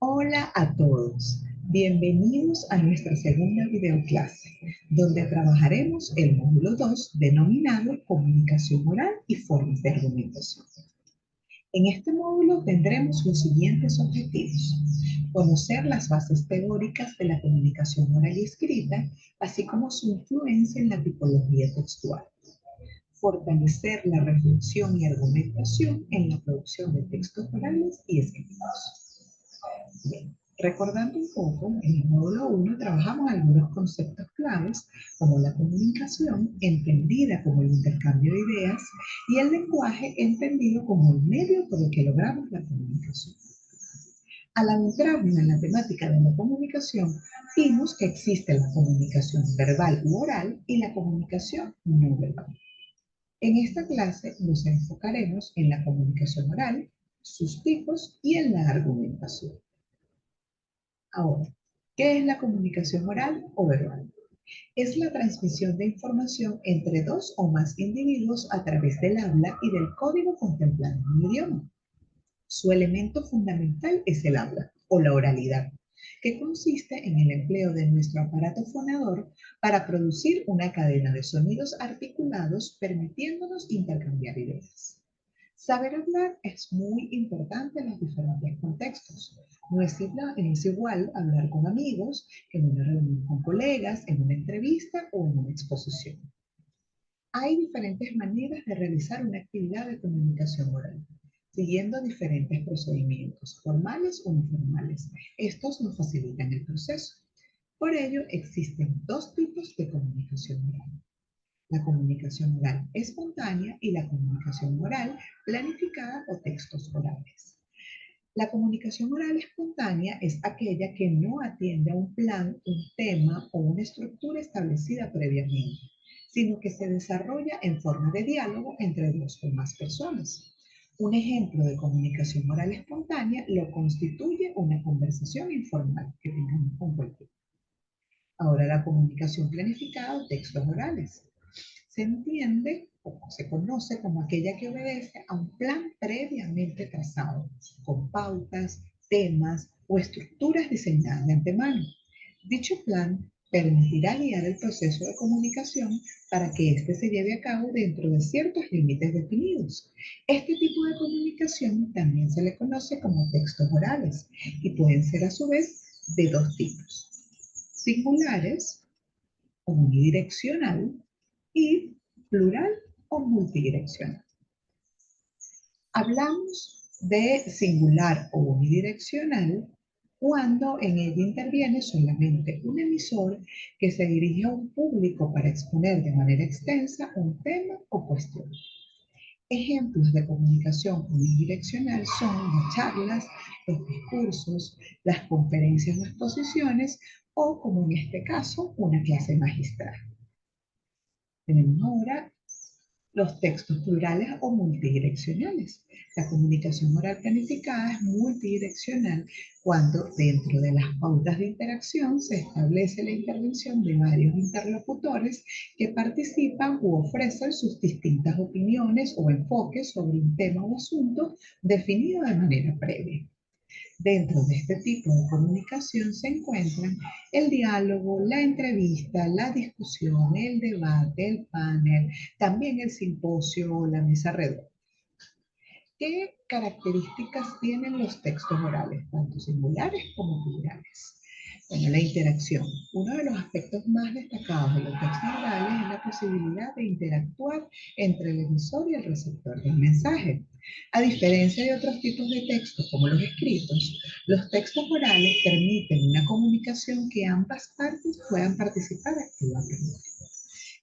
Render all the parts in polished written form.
Hola a todos, bienvenidos a nuestra segunda videoclase, donde trabajaremos el módulo 2 denominado Comunicación Oral y Formas de Argumentación. En este módulo tendremos los siguientes objetivos: conocer las bases teóricas de la comunicación oral y escrita, así como su influencia en la tipología textual; fortalecer la reflexión y argumentación en la producción de textos orales y escritos. Bien, recordando un poco, en el módulo 1 trabajamos algunos conceptos claves como la comunicación, entendida como el intercambio de ideas, y el lenguaje, entendido como el medio por el que logramos la comunicación. Al adentrarnos en la temática de la comunicación, vimos que existe la comunicación verbal u oral y la comunicación no verbal. En esta clase nos enfocaremos en la comunicación oral, sus tipos y en la argumentación. Ahora, ¿qué es la comunicación oral o verbal? Es la transmisión de información entre dos o más individuos a través del habla y del código contemplado en un idioma. Su elemento fundamental es el habla o la oralidad, que consiste en el empleo de nuestro aparato fonador para producir una cadena de sonidos articulados, permitiéndonos intercambiar ideas. Saber hablar es muy importante en los diferentes contextos. No es igual hablar con amigos que en una reunión con colegas, en una entrevista o en una exposición. Hay diferentes maneras de realizar una actividad de comunicación oral, siguiendo diferentes procedimientos, formales o informales. Estos nos facilitan el proceso. Por ello, existen dos tipos de comunicación oral: la comunicación oral espontánea y la comunicación oral planificada o textos orales. La comunicación oral espontánea es aquella que no atiende a un plan, un tema o una estructura establecida previamente, sino que se desarrolla en forma de diálogo entre dos o más personas. Un ejemplo de comunicación oral espontánea lo constituye una conversación informal que tengamos con cualquiera. Ahora, la comunicación planificada o textos orales se entiende o se conoce como aquella que obedece a un plan previamente trazado, con pautas, temas o estructuras diseñadas de antemano. Dicho plan permitirá guiar el proceso de comunicación para que éste se lleve a cabo dentro de ciertos límites definidos. Este tipo de comunicación también se le conoce como textos orales y pueden ser a su vez de dos tipos: singulares o unidireccional y plural o multidireccional. Hablamos de singular o unidireccional cuando en ella interviene solamente un emisor que se dirige a un público para exponer de manera extensa un tema o cuestión. Ejemplos de comunicación unidireccional son las charlas, los discursos, las conferencias o exposiciones, o, como en este caso, una clase magistral. Tenemos ahora los textos plurales o multidireccionales. La comunicación oral planificada es multidireccional cuando dentro de las pautas de interacción se establece la intervención de varios interlocutores que participan u ofrecen sus distintas opiniones o enfoques sobre un tema o asunto definido de manera previa. Dentro de este tipo de comunicación se encuentran el diálogo, la entrevista, la discusión, el debate, el panel, también el simposio o la mesa redonda. ¿Qué características tienen los textos orales, tanto singulares como plurales? Bueno, la interacción. Uno de los aspectos más destacados de los textos orales es la posibilidad de interactuar entre el emisor y el receptor del mensaje. A diferencia de otros tipos de textos como los escritos, los textos orales permiten una comunicación que ambas partes puedan participar activamente.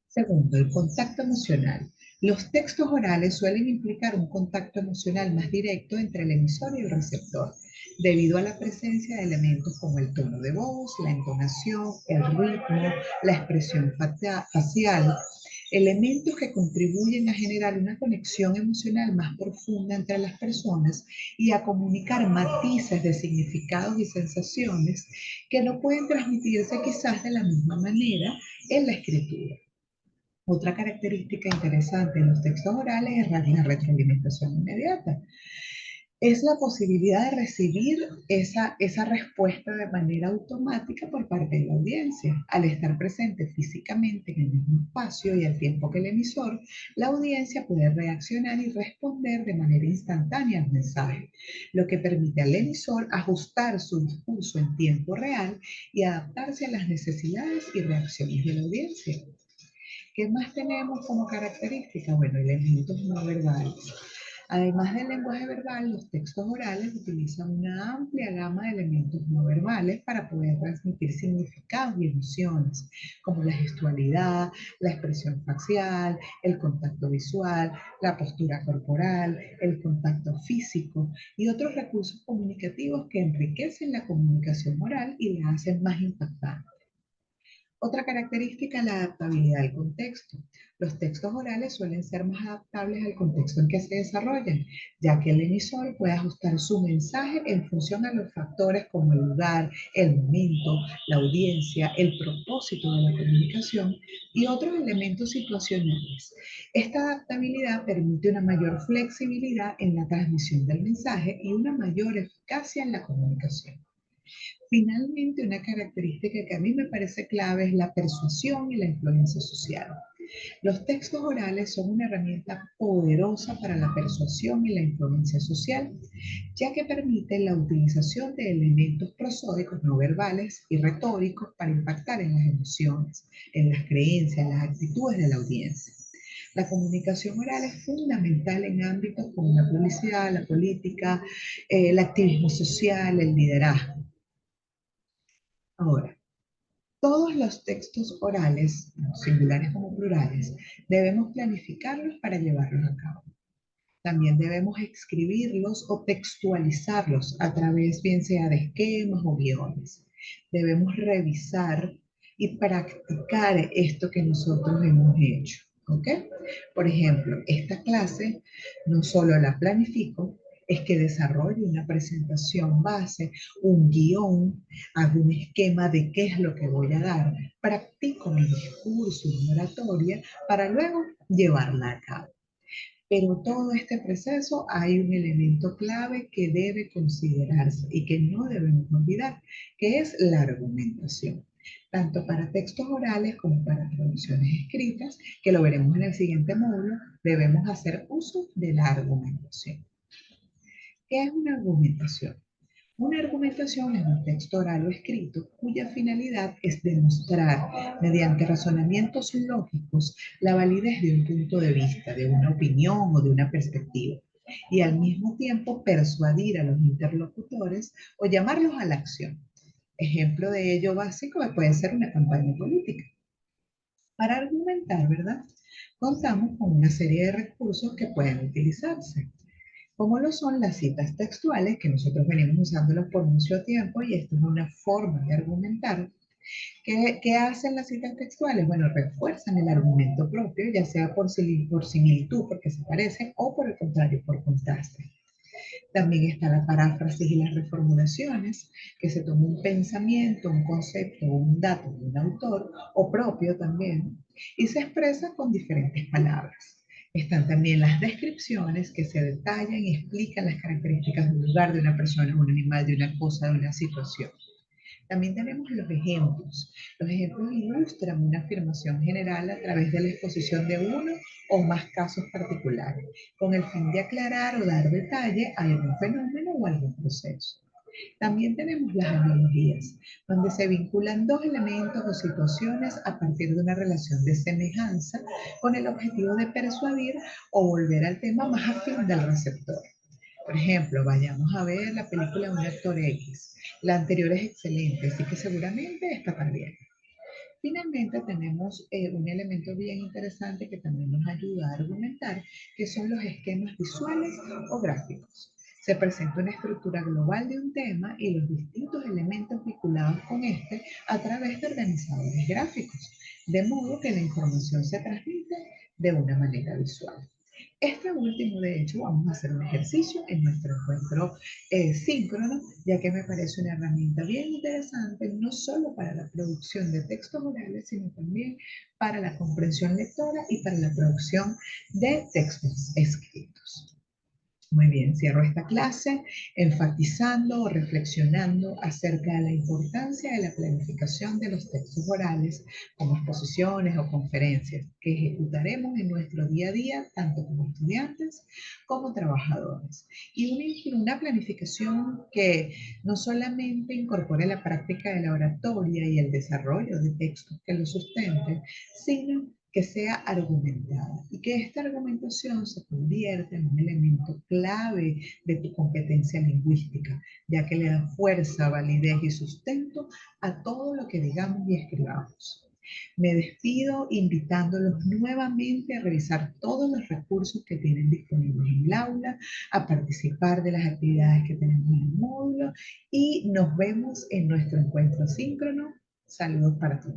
Segundo, el contacto emocional. Los textos orales suelen implicar un contacto emocional más directo entre el emisor y el receptor, debido a la presencia de elementos como el tono de voz, la entonación, el ritmo, la expresión facial, elementos que contribuyen a generar una conexión emocional más profunda entre las personas y a comunicar matices de significados y sensaciones que no pueden transmitirse quizás de la misma manera en la escritura. Otra característica interesante en los textos orales es la retroalimentación inmediata. Es la posibilidad de recibir esa respuesta de manera automática por parte de la audiencia. Al estar presente físicamente en el mismo espacio y al tiempo que el emisor, la audiencia puede reaccionar y responder de manera instantánea al mensaje, lo que permite al emisor ajustar su discurso en tiempo real y adaptarse a las necesidades y reacciones de la audiencia. ¿Qué más tenemos como característica? Bueno, elementos no verbales. Además del lenguaje verbal, los textos orales utilizan una amplia gama de elementos no verbales para poder transmitir significados y emociones, como la gestualidad, la expresión facial, el contacto visual, la postura corporal, el contacto físico y otros recursos comunicativos que enriquecen la comunicación oral y la hacen más impactante. Otra característica es la adaptabilidad al contexto. Los textos orales suelen ser más adaptables al contexto en que se desarrollan, ya que el emisor puede ajustar su mensaje en función a los factores como el lugar, el momento, la audiencia, el propósito de la comunicación y otros elementos situacionales. Esta adaptabilidad permite una mayor flexibilidad en la transmisión del mensaje y una mayor eficacia en la comunicación. Finalmente, una característica que a mí me parece clave es la persuasión y la influencia social. Los textos orales son una herramienta poderosa para la persuasión y la influencia social, ya que permiten la utilización de elementos prosódicos no verbales y retóricos para impactar en las emociones, en las creencias, en las actitudes de la audiencia. La comunicación oral es fundamental en ámbitos como la publicidad, la política, el activismo social, el liderazgo. Ahora, todos los textos orales, singulares como plurales, debemos planificarlos para llevarlos a cabo. También debemos escribirlos o textualizarlos a través bien sea de esquemas o guiones. Debemos revisar y practicar esto que nosotros hemos hecho. ¿Ok? Por ejemplo, esta clase no solo la planifico, es que desarrollo una presentación base, un guión, hago un esquema de qué es lo que voy a dar, practico mi discurso y mi oratoria para luego llevarla a cabo. Pero todo este proceso hay un elemento clave que debe considerarse y que no debemos olvidar, que es la argumentación, tanto para textos orales como para traducciones escritas, que lo veremos en el siguiente módulo, debemos hacer uso de la argumentación. ¿Qué es una argumentación? Una argumentación es un texto oral o escrito cuya finalidad es demostrar, mediante razonamientos lógicos, la validez de un punto de vista, de una opinión o de una perspectiva, y al mismo tiempo persuadir a los interlocutores o llamarlos a la acción. Ejemplo de ello básico puede ser una campaña política. Para argumentar, ¿verdad? Contamos con una serie de recursos que pueden utilizarse como lo son las citas textuales, que nosotros venimos usándolas por mucho tiempo y esto es una forma de argumentar. ¿Qué hacen las citas textuales? Bueno, refuerzan el argumento propio, ya sea por similitud, porque se parecen, o por el contrario, por contraste. También está la paráfrasis y las reformulaciones, que se toma un pensamiento, un concepto o un dato de un autor, o propio también, y se expresa con diferentes palabras. Están también las descripciones que se detallan y explican las características de un lugar, de una persona, de un animal, de una cosa, de una situación. También tenemos los ejemplos. Los ejemplos ilustran una afirmación general a través de la exposición de uno o más casos particulares, con el fin de aclarar o dar detalle a algún fenómeno o algún proceso. También tenemos las analogías, donde se vinculan dos elementos o situaciones a partir de una relación de semejanza con el objetivo de persuadir o volver al tema más afín del receptor. Por ejemplo, vayamos a ver la película de un actor X. La anterior es excelente, así que seguramente esta también. Finalmente, tenemos un elemento bien interesante que también nos ayuda a argumentar, que son los esquemas visuales o gráficos. Se presenta una estructura global de un tema y los distintos elementos vinculados con este a través de organizadores gráficos, de modo que la información se transmite de una manera visual. Este último, de hecho, vamos a hacer un ejercicio en nuestro encuentro síncrono, ya que me parece una herramienta bien interesante, no solo para la producción de textos orales, sino también para la comprensión lectora y para la producción de textos escritos. Muy bien, cierro esta clase enfatizando o reflexionando acerca de la importancia de la planificación de los textos orales como exposiciones o conferencias que ejecutaremos en nuestro día a día, tanto como estudiantes como trabajadores. Y una planificación que no solamente incorpore la práctica de la oratoria y el desarrollo de textos que lo sustenten, sino que sea argumentada y que esta argumentación se convierta en un elemento clave de tu competencia lingüística, ya que le da fuerza, validez y sustento a todo lo que digamos y escribamos. Me despido invitándolos nuevamente a revisar todos los recursos que tienen disponibles en el aula, a participar de las actividades que tenemos en el módulo y nos vemos en nuestro encuentro síncrono. Saludos para todos.